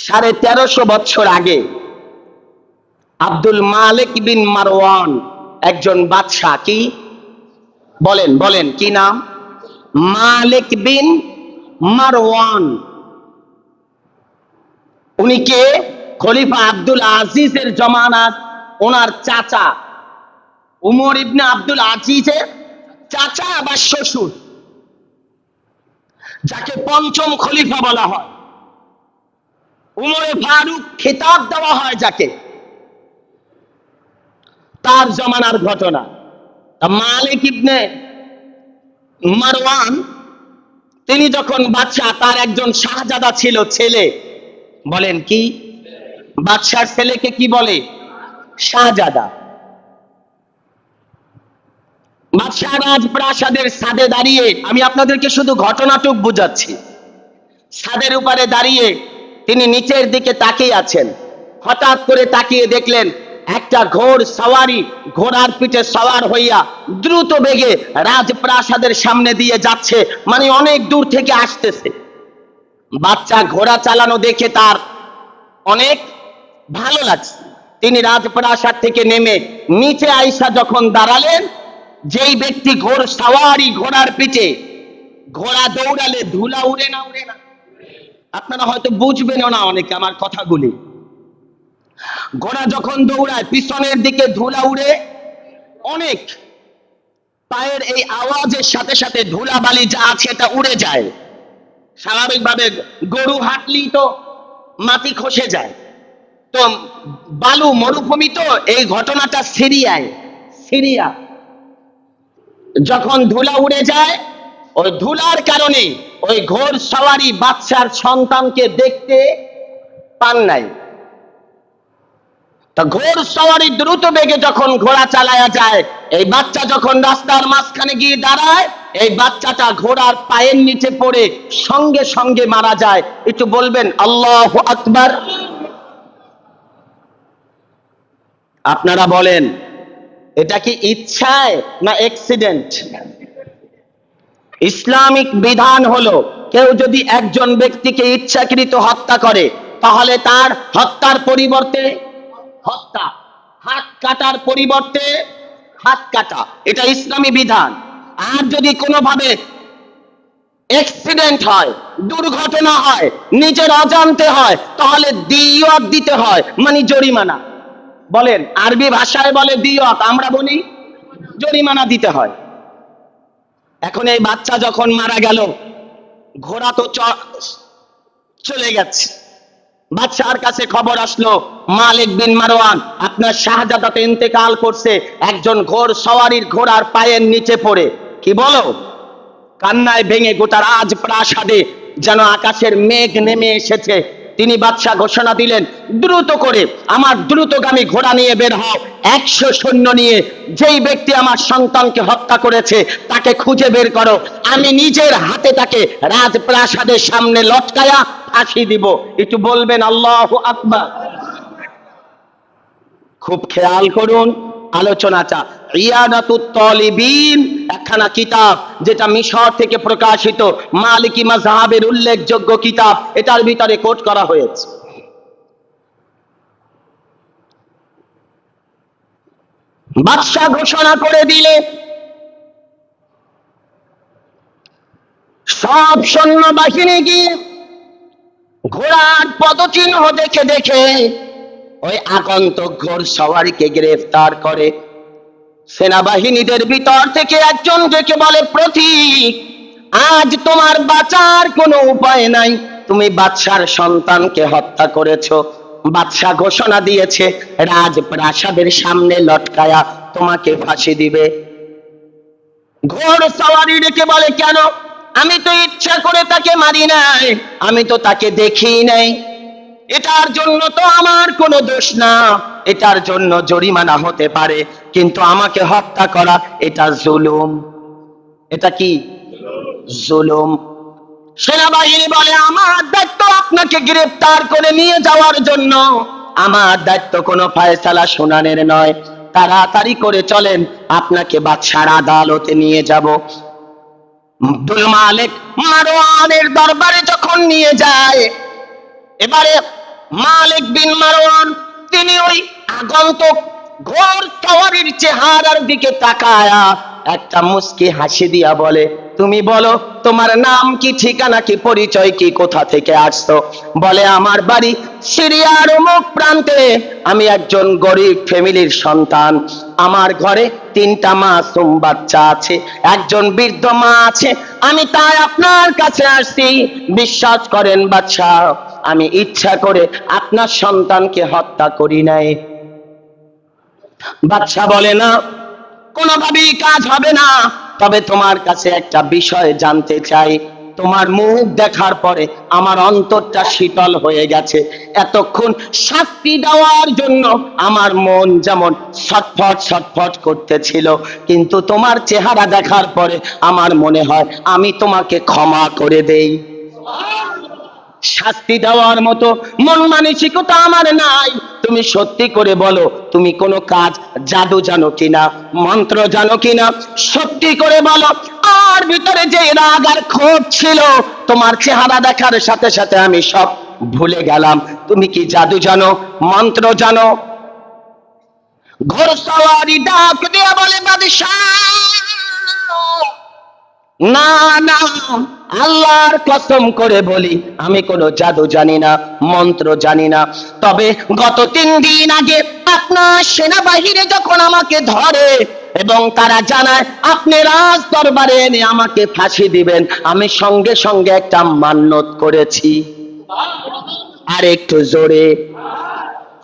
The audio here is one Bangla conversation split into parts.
1350 বছর আগে আব্দুল মালিক বিন মারওয়ান একজন বাদশাহ, কি বলেন বলেন কি নাম? মালিক বিন মারওয়ান। উনি কে? খলিফা আব্দুল আজিজের জমানার ওনার চাচা, উমর ইবনে আব্দুল আজিজের চাচা বা শ্বশুর, যাকে পঞ্চম খলিফা বলা হয়। উমরে ফারুক খেতাব দেওয়া হয় যাকে, তার জমানার ঘটনা। মালিক ইবনে মারওয়ান তিনি যখন বাদশাহ, তার একজন শাহজাদা ছিল, ছেলে, বলেন কি? বাদশার ছেলেকে কি বলে? শাহজাদা। বাদশাহ রাজপ্রাসাদের ছাদে দাঁড়িয়ে, আমি আপনাদেরকে শুধু ঘটনাটুক বুঝাচ্ছি, ছাদের উপরে দাঁড়িয়ে তিনি নিচের দিকে তাকিয়ে আছেন। হঠাৎ করে তাকিয়ে দেখলেন একটা ঘোড় সওয়ারি ঘোড়ার পিঠে সওয়ার হইয়া দ্রুত বেগে রাজপ্রাসাদের সামনে দিয়ে যাচ্ছে, মানে অনেক দূর থেকে আসতেছে। বাচ্চা ঘোড়া চালানো দেখে তার অনেক ভালো লাগছে। তিনি রাজপ্রাসাদ থেকে নেমে নিচে আইসা যখন দাঁড়ালেন, যেই ব্যক্তি ঘোড় সওয়ারি ঘোড়ার পিঠে, ঘোড়া দৌড়ালে ধুলা উড়ে না? উড়ে না? আপনারা হয়তো বুঝবেন না অনেকে আমার কথাগুলি। ঘোড়া যখন দৌড়ায় পিছনের দিকে ধুলা উড়ে অনেক, পায়ের এই আওয়াজের সাথে সাথে ধুলা বালি যা আছে এটা উড়ে যায়। স্বাভাবিকভাবে গরু হাঁটলেই তো মাটি খসে যায়, তো বালু মরুভূমি, তো এই ঘটনাটা সিরিয়া যখন ধুলা উড়ে যায়, ওই ধুলার কারণে ওই ঘোড় সওয়ারি বাদশার সন্তানকে দেখতে পান নাই। তা ঘোড় সওয়ারি দ্রুত বেগে যখন ঘোড়া চালায়া যায়, এই বাচ্চা যখন রাস্তার মাঝখানে গিয়ে দাঁড়ায়, এই বাচ্চাটা ঘোড়ার পায়ের নিচে পড়ে সঙ্গে সঙ্গে মারা যায়। একটু বলবেন আল্লাহু আকবার। আপনারা বলেন এটা কি ইচ্ছায় না অ্যাক্সিডেন্ট? ইসলামিক বিধান হলো, কেউ যদি একজন ব্যক্তিকে ইচ্ছাকৃত হত্যা করে, তাহলে তার হত্যার পরিবর্তে হত্যা, হাত কাটার পরিবর্তে হাত কাটা, এটা ইসলামী বিধান। আর যদি কোনোভাবে অ্যাক্সিডেন্ট হয়, দুর্ঘটনা হয়, নিজের অজান্তে হয়, তাহলে দিয়ত দিতে হয়, মানে জরিমানা। বলেন, আরবি ভাষায় বলে দিয়ত, আমরা বলি জরিমানা দিতে হয়। এখন এই বাচ্চা যখন মারা গেল, ঘোড়া তো চলে গেছে, বাদশার কাছে খবর আসলো, মালিক বিন মারওয়ান আপনার শাহজাদা তো ইন্তেকাল করছে একজন ঘোড় সওয়ারির ঘোড়ার পায়ের নিচে পড়ে। কি বলো? কান্নায় ভেঙে গোটা রাজপ্রাসাদে যেন আকাশের মেঘ নেমে এসেছে। তিনি বাদশা ঘোষণা দিলেন, দ্রুত করে আমার দ্রুতগামী ঘোড়া নিয়ে বের হও, 100 সৈন্য নিয়ে যেই ব্যক্তি আমার সন্তানকে হত্যা করেছে তাকে খুঁজে বের করো, আমি নিজের হাতে তাকে রাজপ্রাসাদের সামনে লটকায়া ফাঁসি দিব। একটু বলবেন আল্লাহু আকবার। খুব খেয়াল করুন আলোচনাটা। রিয়াদাতুত তালিবিন একখানা কিতাব, যেটা মিশর থেকে প্রকাশিত, মালিকি মাযহাবের উল্লেখযোগ্য কিতাব, এটার ভিতরে কোট করা হয়েছে। বাদশা ঘোষণা করে দিলে সব সৈন্যবাহিনী গিয়ে ঘোড়ার পদচিহ্ন দেখে দেখে ওই আগন্তুক ঘোড় সওয়ারিকে গ্রেফতার করে। সেনাবাহিনীদের ভিতর থেকে একজন ডেকে বলে, প্রতীক, আজ তোমার বাঁচার কোনো উপায় নাই, তুমি বাদশার সন্তানকে হত্যা করেছো। বাদশা ঘোষণা দিয়েছে রাজপ্রাসাদের সামনে লটকায়া তোমাকে ফাঁসি দিবে। ঘোড় সওয়ারি ডেকে বলে, কেন? আমি তো ইচ্ছা করে তাকে মারি নাই, আমি তো তাকে দেখি নাই, এটার জন্য তো আমার কোনো দোষ না, এটার জন্য জরিমানা হতে পারে, কিন্তু আমাকে হত্যা করা এটা জুলুম। এটা কি? জুলুম। সেনাবাহিনী বলে, আমার দায়িত্ব আপনাকে গ্রেফতার করে নিয়ে যাওয়ার জন্য, আমার দায়িত্ব কোনো ফয়সালা শুনানের নয়, তাড়াতাড়ি করে চলেন, আপনাকে বাদশার আদালতে নিয়ে যাব। আব্দুল মালিক মারওয়ানের দরবারে যখন নিয়ে যায়, এবারে মালিক বিন মারওয়ান তিনি ওই আগন্তুক ঘোর সওয়ারির চেহারার দিকে তাকায়া একটা মুস্কি হাসি দিয়া বলে, তুমি বলো তোমার নাম কি, ঠিকানা কি, পরিচয় কি, কোথা থেকে আসছো? বলে, আমার বাড়ি সিরিয়ার অমুক প্রান্তে, আমি একজন গরিব ফ্যামিলির সন্তান, আমার ঘরে 3টা মাসুম বাচ্চা আছে, একজন বৃদ্ধ মা আছে, আমি তাই আপনার কাছে আসছি। বিশ্বাস করেন বাদশাহ, আমি ইচ্ছা করে আপনার সন্তানকে হত্যা করি নাই। বাদশাহ বলে, না, কোনোভাবেই কাজ হবে না, তবে তোমার কাছে একটা বিষয় জানতে চাই। তোমার মুখ দেখার পরে আমার অন্তরটা শীতল হয়ে গেছে। এতক্ষণ শাস্তি দেওয়ার জন্য আমার মন যেমন ছটফট ছটফট করতেছিল, কিন্তু তোমার চেহারা দেখার পরে আমার মনে হয় আমি তোমাকে ক্ষমা করে দেই। শাস্তি দেওয়ার মতো মন মানসিকতা আমার নাই। তুমি সত্যি করে বলো, তুমি কোনো কাজ জাদু জানো কিনা, মন্ত্র জানো কিনা? সত্যি করে বলো। আর ভিতরে যে রাগ আর ক্ষোভ ছিল, তোমার চেহারা দেখার সাথে সাথে আমি সব ভুলে গেলাম। তুমি কি জাদু জানো, মন্ত্র জানো? ঘোড়সওয়ারি ডাক দিয়া বলে, বাদশাহ, না না, আল্লাহর কসম করে বলি, আমি কোনো জাদু জানি না, মন্ত্র জানি না। তবে গত 3 দিন আগে আপনার সেনাবাহিনী যখন আমাকে ধরে এবং তারা জানায় আপনি রাজ দরবারে এনে আমাকে ফাঁসি দিবেন, আমি সঙ্গে সঙ্গে একটা মান্যত করেছি। আর একটু জোরে,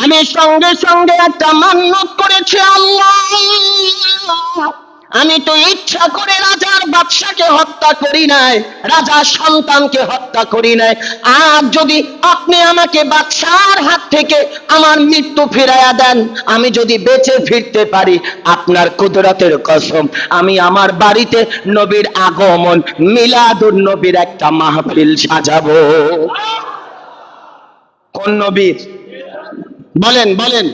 আমি সঙ্গে সঙ্গে একটা মান্যত করেছি। আল্লাহ, আমি তো ইচ্ছা করে রাজার বাদশাকে হত্যা করি নাই, রাজার সন্তানকে হত্যা করি নাই। আর যদি আপনি আমাকে বাদশার হাত থেকে আমার মৃত্যু ফিরাইয়া দেন, আমি যদি বেঁচে ফিরতে পারি, আপনার কুদরতের কসম, আমি আমার বাড়িতে নবীর আগমন, মিলাদুন নবীর একটা মাহফিল সাজাবো। কোন নবীর? বলেন বলেন।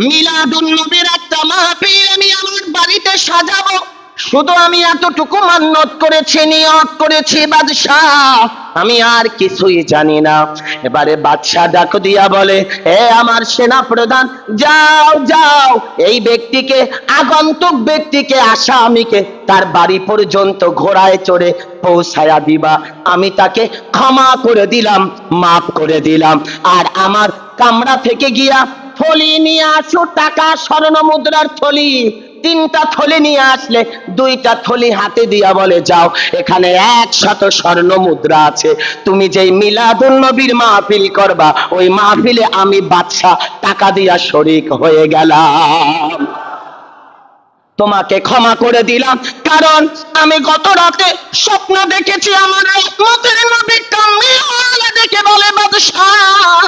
মিলাদুন নবীর একটা মাহফিল আমি আমার বাড়িতে সাজাবো। শুধু আমি এতটুকু মান্যত করেছি, নিয়ত করেছি বাদশাহ, আমি আর কিছুই জানি না। এবারে বাদশাহ ডাক দিয়া বলে, এ আমার সেনা প্রধান, যাও যাও, এই ব্যক্তিকে, আগন্তুক ব্যক্তিকে, আসামিকে তার বাড়ি পর্যন্ত ঘোড়ায় চড়ে পৌঁছায়া দিবা। আমি তাকে ক্ষমা করে দিলাম, মাফ করে দিলাম। আর আমার কামরা থেকে গিয়া থলি নিয়ে আসো, টাকা স্বর্ণ মুদ্রার থলি, 3টা থলি নিয়ে আসলে 2টা থলি হাতে দিয়া বলে, যাও, এখানে 100 স্বর্ণ মুদ্রা আছে, তুমি যেই মিলাদুন নবীর মাহফিল করবা, ওই মাহফিলে আমি বাদশা টাকা দিয়া শরীক হয়ে গেলাম। তোমাকে ক্ষমা করে দিলাম, কারণ আমি গত রাতে স্বপ্ন দেখেছি আমার রহমতের নবী কামিয়ালা দেখে বলে, বাদশাহ,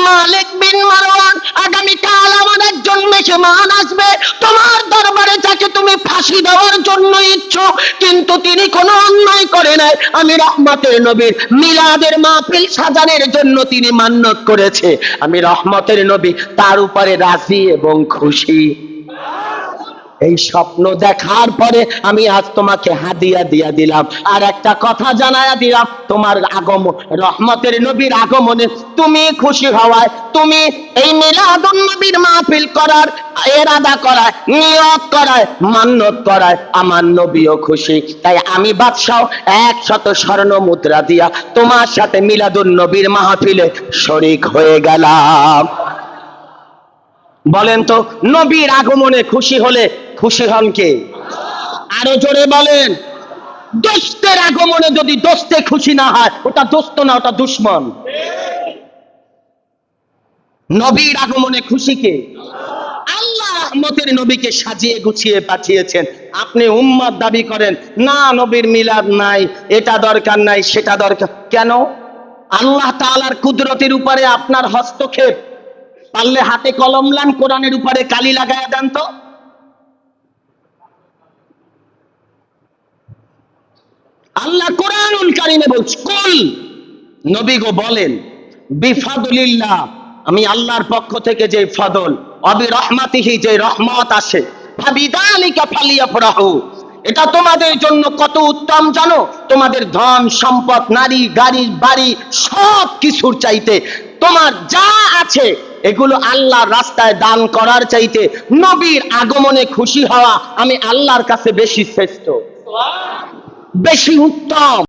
মালিক বিন মারওয়ান আগামীকাল আমার একজন মেহমান আসবে তোমার দরবারে, যাকে তুমি ফাঁসি দেওয়ার জন্য ইচ্ছুক, কিন্তু তিনি কোনো অন্যায় করে নাই। আমি রহমতের নবীর মিলাদের মাহফিল সাজানোর জন্য তিনি মান্যত করেছে, আমি রহমতের নবী তার উপরে রাজি এবং খুশি। এই স্বপ্ন দেখার পরে আমি আজ তোমাকে হাদিয়া দিয়া দিলাম। আর একটা কথা জানায়া দিলাম, তোমার আগমন, রহমতের নবীর আগমনে তুমি খুশি হওয়ায়, তুমি এই মিলাদুন নবীর মাহফিল করার ইরাদা করায়, নিয়ত করায়, মান্যত করায় আমার নবীও খুশি। তাই আমি বাদশাহ 100 স্বর্ণ মুদ্রা দিয়া তোমার সাথে মিলাদুন নবীর মাহফিলে শরীক হয়ে গেলাম। বলেন তো, নবীর আগমনে খুশি হলে খুশি হন কে? আরো জোরে বলেন। দোস্তের আগমনে যদি দোস্তে খুশি না হয়, ওটা দোস্ত না, ওটা দুশ্মন। নবীর আগমনে খুশি কে? আল্লাহ রহমতের নবীকে সাজিয়ে গুছিয়ে পাঠিয়েছেন। আপনি উম্মত দাবি করেন, না নবীর মিলাদ নাই, এটা দরকার নাই, সেটা দরকার। কেন? আল্লাহ তাআলার কুদরতের উপরে আপনার হস্তক্ষেপ। পারলে হাতে কলম লান, কোরআনের উপরে কালি লাগায়া দেন তো। আল্লাহ কোরআনুল কারীমে বলছে, কুল, নবী গো বলেন, বিফাদলিল্লাহ, আমি আল্লাহর পক্ষ থেকে যে ফদল, অবি রহমাতিহি, যে রহমত আসে, ফাবিযালিকা ফালিয়াফরাহু, এটা তোমাদের জন্য কত উত্তম জানো? তোমাদের ধন সম্পদ, নারী, গাড়ি, বাড়ি, সব কিছুর চাইতে তোমার যা আছে এগুলো আল্লাহর রাস্তায় দান করার চাইতে নবীর আগমনে খুশি হওয়া আমি আল্লাহর কাছে বেশি শ্রেষ্ঠ, বেশি উত্তম।